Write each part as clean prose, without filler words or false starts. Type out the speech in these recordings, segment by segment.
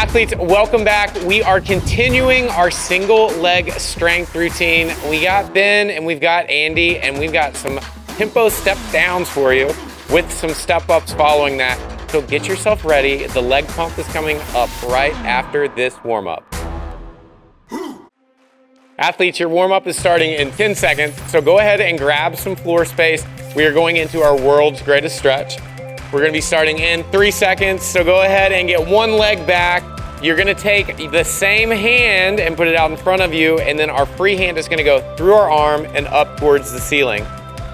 Athletes, welcome back. We are continuing our single leg strength routine. We got Ben and we've got Andy and we've got some tempo step downs for you with some step ups following that. So get yourself ready. The leg pump is coming up right after this warm up. Athletes, your warm up is starting in 10 seconds. So go ahead and grab some floor space. We are going into our world's greatest stretch. We're gonna be starting in 3 seconds, so go ahead and get one leg back. You're gonna take the same hand and put it out in front of you, and then our free hand is gonna go through our arm and up towards the ceiling.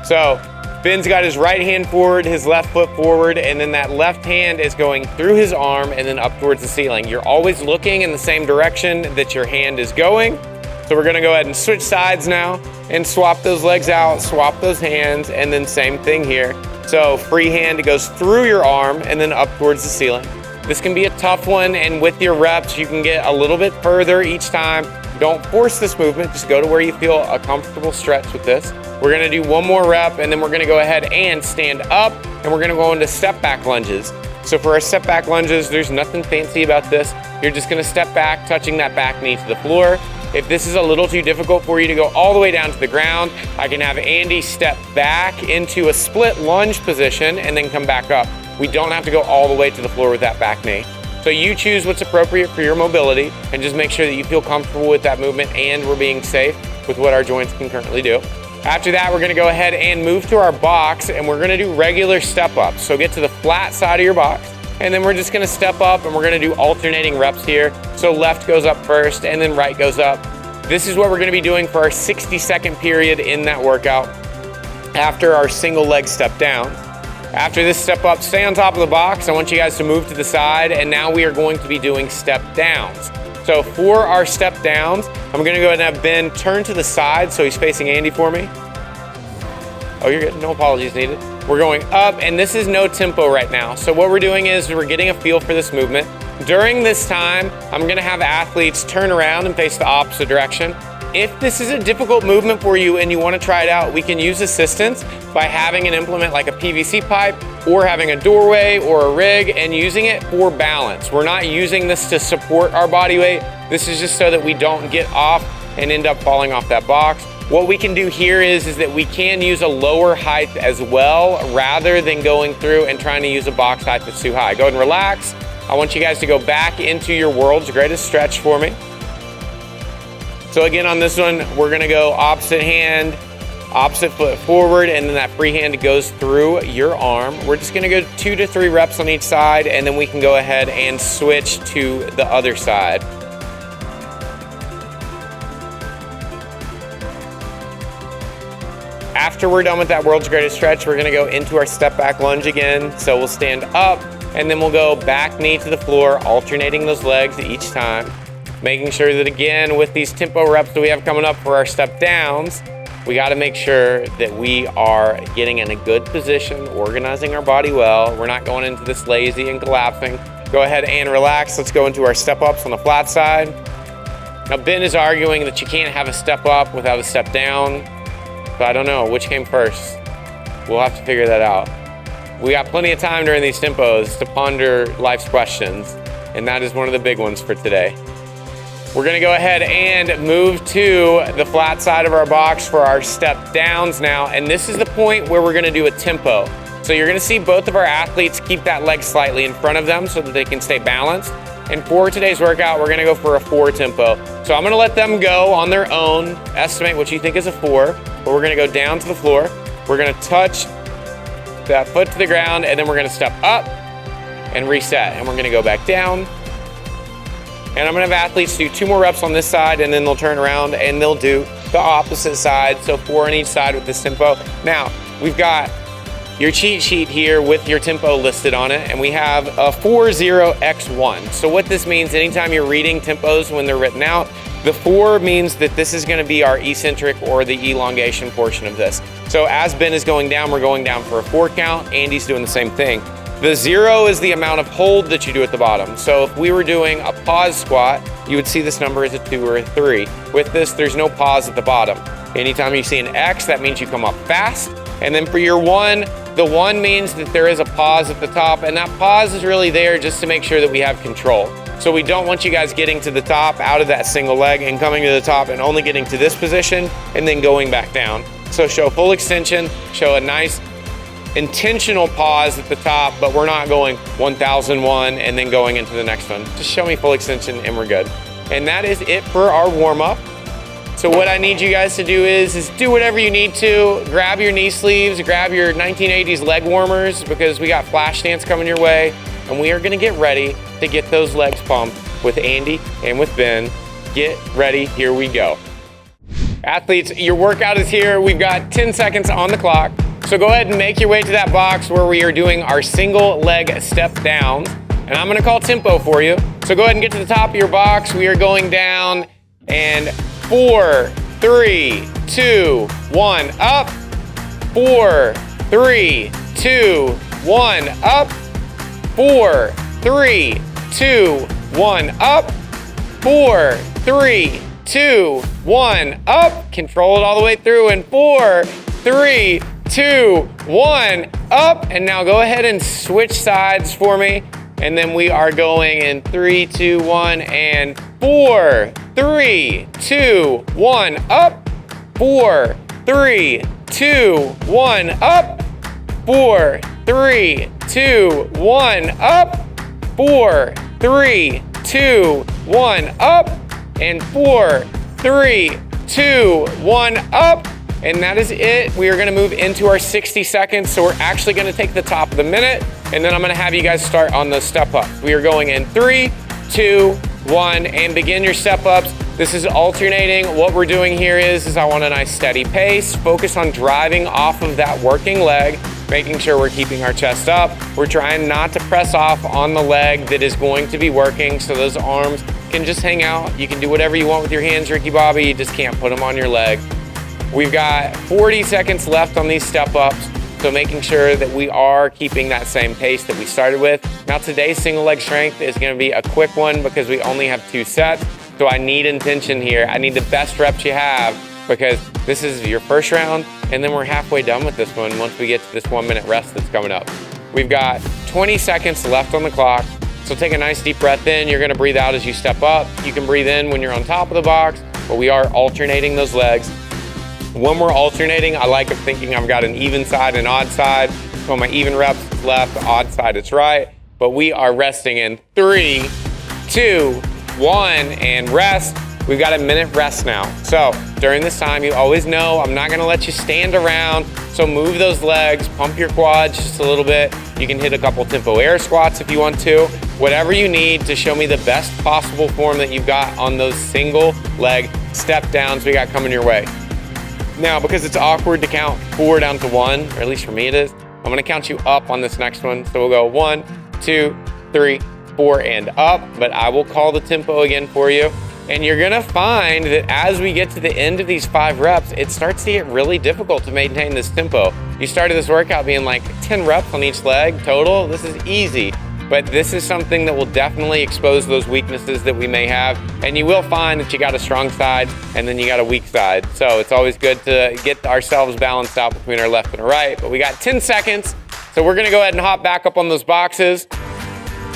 So Ben's got his right hand forward, his left foot forward, and then that left hand is going through his arm and then up towards the ceiling. You're always looking in the same direction that your hand is going. So we're gonna go ahead and switch sides now and swap those legs out, swap those hands, and then same thing here. So free hand goes through your arm and then up towards the ceiling. This can be a tough one, and with your reps, you can get a little bit further each time. Don't force this movement, just go to where you feel a comfortable stretch with this. We're gonna do one more rep, and then we're gonna go ahead and stand up, and we're gonna go into step back lunges. So for our step back lunges, there's nothing fancy about this. You're just gonna step back, touching that back knee to the floor. If this is a little too difficult for you to go all the way down to the ground, I can have Andy step back into a split lunge position and then come back up. We don't have to go all the way to the floor with that back knee. So you choose what's appropriate for your mobility and just make sure that you feel comfortable with that movement and we're being safe with what our joints can currently do. After that, we're gonna go ahead and move to our box and we're gonna do regular step ups. So get to the flat side of your box. And then we're just gonna step up and we're gonna do alternating reps here. So left goes up first and then right goes up. This is what we're gonna be doing for our 60-second period in that workout after our single leg step down. After this step up, stay on top of the box. I want you guys to move to the side, and now we are going to be doing step downs. So for our step downs, I'm gonna go ahead and have Ben turn to the side so he's facing Andy for me. Oh, you're good, no apologies needed. We're going up, and this is no tempo right now. So what we're doing is we're getting a feel for this movement. During this time, I'm gonna have athletes turn around and face the opposite direction. If this is a difficult movement for you and you wanna try it out, we can use assistance by having an implement like a PVC pipe or having a doorway or a rig and using it for balance. We're not using this to support our body weight. This is just so that we don't get off and end up falling off that box. What we can do here is that we can use a lower height as well rather than going through and trying to use a box height that's too high. Go ahead and relax. I want you guys to go back into your world's greatest stretch for me. So again, on this one, we're gonna go opposite hand, opposite foot forward, and then that free hand goes through your arm. We're just gonna go 2 to 3 reps on each side, and then we can go ahead and switch to the other side. After we're done with that world's greatest stretch, we're gonna go into our step back lunge again. So we'll stand up, and then we'll go back knee to the floor, alternating those legs each time. Making sure that, again, with these tempo reps that we have coming up for our step downs, we gotta make sure that we are getting in a good position, organizing our body well. We're not going into this lazy and collapsing. Go ahead and relax. Let's go into our step ups on the flat side. Now, Ben is arguing that you can't have a step up without a step down. So I don't know, which came first? We'll have to figure that out. We got plenty of time during these tempos to ponder life's questions, and that is one of the big ones for today. We're gonna go ahead and move to the flat side of our box for our step downs now, and this is the point where we're gonna do a tempo. So you're gonna see both of our athletes keep that leg slightly in front of them so that they can stay balanced. And for today's workout, we're gonna go for a 4 tempo. So I'm gonna let them go on their own, estimate what you think is a 4, but we're gonna go down to the floor. We're gonna touch that foot to the ground, and then we're gonna step up and reset. And we're gonna go back down. And I'm gonna have athletes do 2 more reps on this side, and then they'll turn around and they'll do the opposite side. So 4 on each side with this tempo. Now, we've got your cheat sheet here with your tempo listed on it, and we have a 40x1. So what this means, anytime you're reading tempos when they're written out, the 4 means that this is gonna be our eccentric or the elongation portion of this. So as Ben is going down, we're going down for a 4 count. Andy's doing the same thing. The 0 is the amount of hold that you do at the bottom. So if we were doing a pause squat, you would see this number as a 2 or a 3. With this, there's no pause at the bottom. Anytime you see an X, that means you come up fast. And then for your 1, the 1 means that there is a pause at the top, and that pause is really there just to make sure that we have control. So we don't want you guys getting to the top out of that single leg and coming to the top and only getting to this position and then going back down. So show full extension, show a nice intentional pause at the top, but we're not going 1001 and then going into the next one. Just show me full extension and we're good. And that is it for our warm up. So what I need you guys to do is do whatever you need to. Grab your knee sleeves, grab your 1980s leg warmers, because we got flash dance coming your way, and we are gonna get ready to get those legs pumped with Andy and with Ben. Get ready, here we go. Athletes, your workout is here. We've got 10 seconds on the clock. So go ahead and make your way to that box where we are doing our single leg step down. And I'm gonna call tempo for you. So go ahead and get to the top of your box. We are going down, and 4, 3, 2, 1, up. 4, 3, 2, 1, up. 4, 3, 2, 1, up. 4, 3, 2, 1, up. Control it all the way through, and 4, 3, 2, 1, up. And now go ahead and switch sides for me. And then we are going in 3, 2, 1, and 4, 3, 2, 1, up. 4, 3, 2, 1, up. 4, 3, 2, 1, up. 4, 3, 2, 1, up. And 4, 3, 2, 1, up. And that is it. We are gonna move into our 60 seconds. So we're actually gonna take the top of the minute, and then I'm gonna have you guys start on the step ups. We are going in 3, 2, 1, and begin your step ups. This is alternating. What we're doing here is I want a nice steady pace, focus on driving off of that working leg, making sure we're keeping our chest up. We're trying not to press off on the leg that is going to be working, so those arms can just hang out. You can do whatever you want with your hands, Ricky Bobby, you just can't put them on your leg. We've got 40 seconds left on these step ups, so making sure that we are keeping that same pace that we started with. Now today's single leg strength is gonna be a quick one because we only have 2 sets, so I need intention here. I need the best reps you have, because this is your first round, and then we're halfway done with this one once we get to this 1 minute rest that's coming up. We've got 20 seconds left on the clock, so take a nice deep breath in. You're gonna breathe out as you step up. You can breathe in when you're on top of the box, but we are alternating those legs. When we're alternating, I like thinking I've got an even side and odd side. So my even reps is left, the odd side is right. But we are resting in 3, 2, 1, and rest. We've got a minute rest now. So during this time, you always know I'm not gonna let you stand around. So move those legs, pump your quads just a little bit. You can hit a couple tempo air squats if you want to. Whatever you need to show me the best possible form that you've got on those single leg step downs we got coming your way. Now, because it's awkward to count 4 down to 1, or at least for me it is, I'm gonna count you up on this next one. So we'll go 1, 2, 3, 4, and up, but I will call the tempo again for you. And you're gonna find that as we get to the end of these 5 reps, it starts to get really difficult to maintain this tempo. You started this workout being like 10 reps on each leg total. This is easy, but this is something that will definitely expose those weaknesses that we may have. And you will find that you got a strong side and then you got a weak side. So it's always good to get ourselves balanced out between our left and our right. But we got 10 seconds. So we're gonna go ahead and hop back up on those boxes.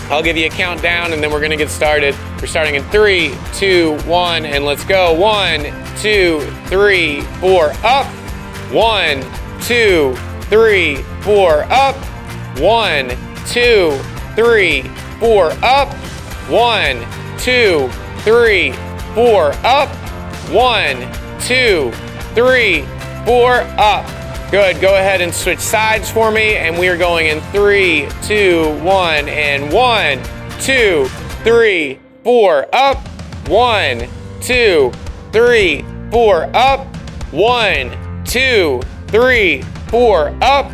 I'll give you a countdown and then we're gonna get started. We're starting in 3, 2, 1, and let's go. 1, 2, 3, 4, up. 1, 2, 3, 4, up. 1, 2, 3, 4, up. 1, 2, 3, 4, up. 1, 2, 3, 4, up. Good, go ahead and switch sides for me, and we are going in 3, 2, 1, and 1, 2, 3, 4, up. 1, 2, 3, 4, up. 1, 2, 3, 4, up.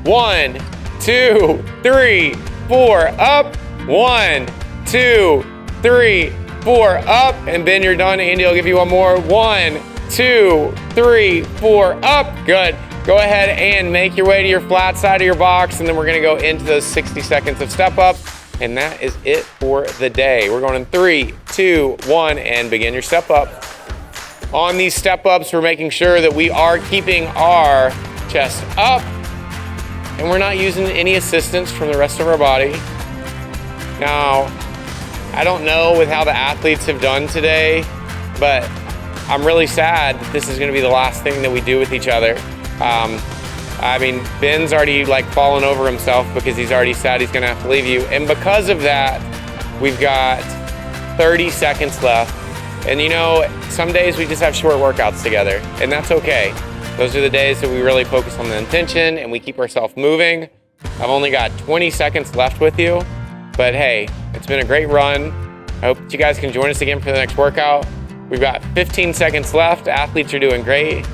1, 2, 3, 4, up. 1, 2, 3, 4, up. And Ben, you're done. Andy, I'll give you one more. 1, 2, 3, 4, up. Good. Go ahead and make your way to your flat side of your box, and then we're gonna go into those 60 seconds of step up, and that is it for the day. We're going in 3, 2, 1, and begin your step up. On these step ups, we're making sure that we are keeping our chest up, and we're not using any assistance from the rest of our body. Now, I don't know with how the athletes have done today, but I'm really sad that this is gonna be the last thing that we do with each other. I mean, Ben's already like fallen over himself because he's already sad he's gonna have to leave you. And because of that, we've got 30 seconds left. And you know, some days we just have short workouts together, and that's okay. Those are the days that we really focus on the intention and we keep ourselves moving. I've only got 20 seconds left with you, but hey, it's been a great run. I hope that you guys can join us again for the next workout. We've got 15 seconds left. Athletes are doing great.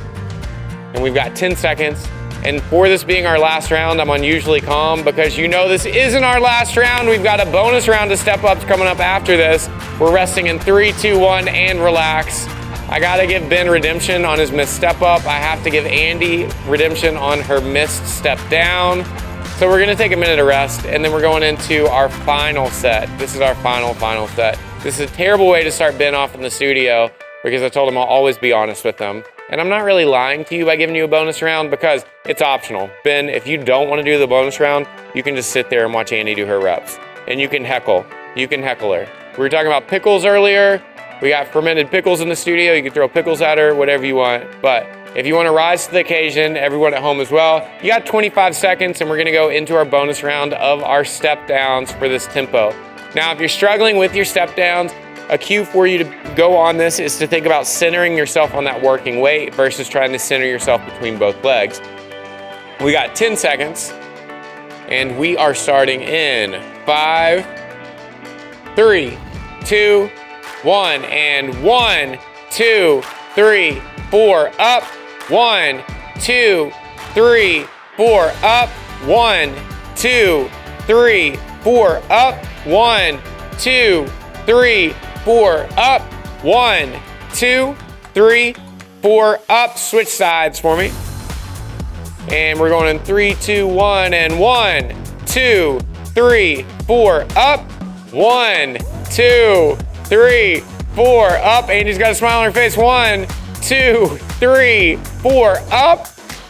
And we've got 10 seconds. And for this being our last round, I'm unusually calm because you know this isn't our last round. We've got a bonus round of step-ups coming up after this. We're resting in 3, 2, 1, and relax. I gotta give Ben redemption on his missed step-up. I have to give Andy redemption on her missed step down. So we're gonna take a minute of rest, and then we're going into our final set. This is our final set. This is a terrible way to start Ben off in the studio because I told him I'll always be honest with him. And I'm not really lying to you by giving you a bonus round because it's optional. Ben, if you don't want to do the bonus round, you can just sit there and watch Andy do her reps. And you can heckle. You can heckle her. We were talking about pickles earlier. We got fermented pickles in the studio. You can throw pickles at her, whatever you want. But if you want to rise to the occasion, everyone at home as well, you got 25 seconds and we're going to go into our bonus round of our step downs for this tempo. Now, if you're struggling with your step downs, a cue for you to go on this is to think about centering yourself on that working weight versus trying to center yourself between both legs. We got 10 seconds and we are starting in 5, 3, 2, 1, and 1, 2, 3, 4, up, 1, 2, 3, 4, up, 1, 2, 3, 4, up, 1, 2, 3, 4, up, 1, 2, 3, 4, up. Switch sides for me. And we're going in 3, 2, 1, and 1, 2, 3, 4, up, 1, 2, 3, 4, up. Andy's got a smile on her face. 1, 2, 3, 4, up,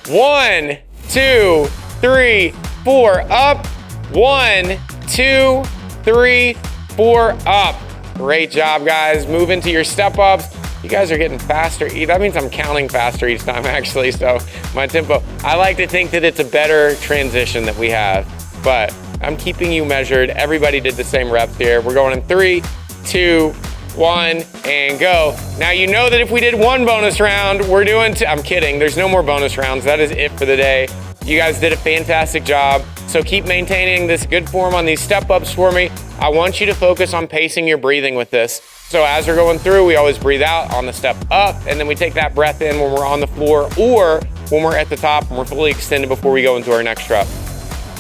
1, 2, 3, 4, up, 1, 2, 3, 4, up. Great job, guys. Move into your step-ups. You guys are getting faster. That means I'm counting faster each time, actually, so my tempo. I like to think that it's a better transition that we have, but I'm keeping you measured. Everybody did the same reps here. We're going in 3, 2, 1, and go. Now, you know that if we did one bonus round, we're doing I'm kidding. There's no more bonus rounds. That is it for the day. You guys did a fantastic job. So keep maintaining this good form on these step-ups for me. I want you to focus on pacing your breathing with this. So as we're going through, we always breathe out on the step up, and then we take that breath in when we're on the floor or when we're at the top and we're fully extended before we go into our next rep.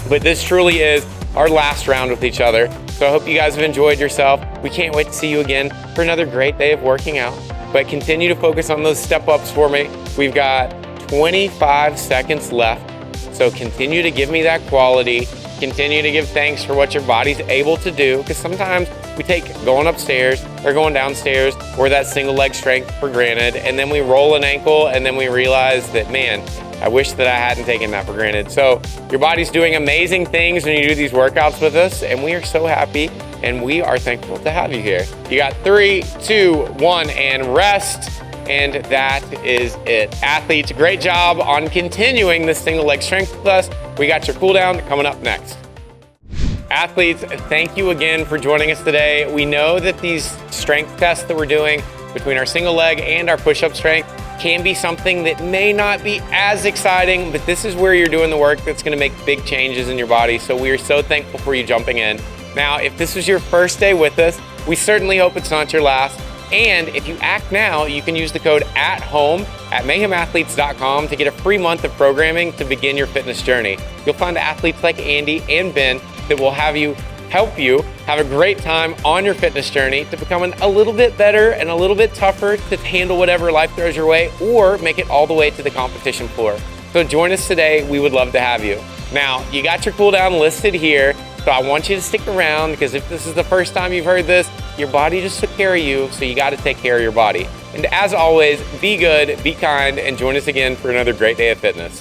But this truly is our last round with each other. So I hope you guys have enjoyed yourself. We can't wait to see you again for another great day of working out. But continue to focus on those step-ups for me. We've got 25 seconds left. So continue to give me that quality. Continue to give thanks for what your body's able to do, because sometimes we take going upstairs or going downstairs or that single leg strength for granted, and then we roll an ankle and then we realize that, man, I wish that I hadn't taken that for granted. So your body's doing amazing things when you do these workouts with us, and we are so happy and we are thankful to have you here. You got 3, 2, 1, and rest. And that is it. Athletes, great job on continuing this single leg strength with us. We got your cool down coming up next. Athletes, thank you again for joining us today. We know that these strength tests that we're doing between our single leg and our push-up strength can be something that may not be as exciting, but this is where you're doing the work that's gonna make big changes in your body. So we are so thankful for you jumping in. Now, if this was your first day with us, we certainly hope it's not your last. And if you act now, you can use the code ATHOME at mayhemathletes.com to get a free month of programming to begin your fitness journey. You'll find athletes like Andy and Ben that will help you have a great time on your fitness journey to becoming a little bit better and a little bit tougher to handle whatever life throws your way, or make it all the way to the competition floor. So join us today. We would love to have you. Now, you got your cool down listed here. So I want you to stick around, because if this is the first time you've heard this, your body just took care of you, so you got to take care of your body. And as always, be good, be kind, and join us again for another great day of fitness.